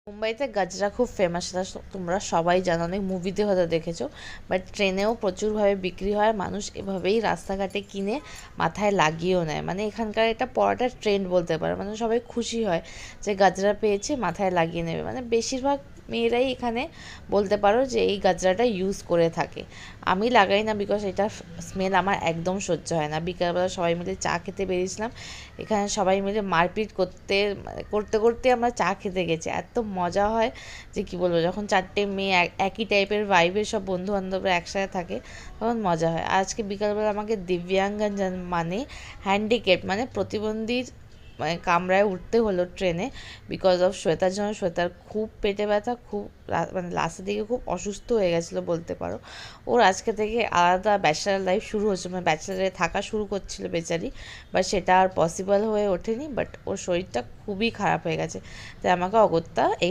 মুম্বাইতে গাজরা খুব ফেমাস, সেটা তোমরা সবাই জানো, অনেক মুভিতে হয়তো দেখেছো। বাট ট্রেনেও প্রচুরভাবে বিক্রি হয়, মানুষ এভাবেই রাস্তাঘাটে কিনে মাথায় লাগিয়েও নেয়। মানে এখানকার এটা পড়াটা ট্রেন্ড বলতে পারো, মানে সবাই খুশি হয় যে গাজরা পেয়েছে, মাথায় লাগিয়ে নেবে। মানে বেশিরভাগ মেয়েরাই এখানে বলতে পারো যে এই গাজরাটা ইউজ করে থাকে। আমি লাগাই না, বিকজ এটা স্মেল আমার একদম সহ্য হয় না। বিকালবেলা সবাই মিলে চা খেতে বেরিয়েছিলাম, এখানে সবাই মিলে মারপিট করতে করতে আমরা চা খেতে গেছি। এত মজা হয় যে কি বলবো, যখন চারটে মেয়ে একই টাইপের ভাইবের সব বন্ধু বান্ধবরা একসাথে থাকে তখন মজা হয়। আজকে বিকালবেলা আমাকে দিব্যাঙ্গন মানে হ্যান্ডিক্যাপ মানে প্রতিবন্ধীর মানে কামরায় উঠতে হলো ট্রেনে, বিকজ অফ শ্বেতার জন্য। শ্বেতার খুব পেটে ব্যথা, খুব মানে লাস্টের দিকে খুব অসুস্থ হয়ে গেছিলো বলতে পারো। ওর আজকে থেকে আলাদা ব্যাচেলার লাইফ শুরু হচ্ছে, মানে ব্যাচেলারে থাকা শুরু করছিল বেচারি, বাট সেটা আর পসিবল হয়ে ওঠেনি। বাট ওর শরীরটা খুবই খারাপ হয়ে গেছে, তাই আমাকে অগত্যা এই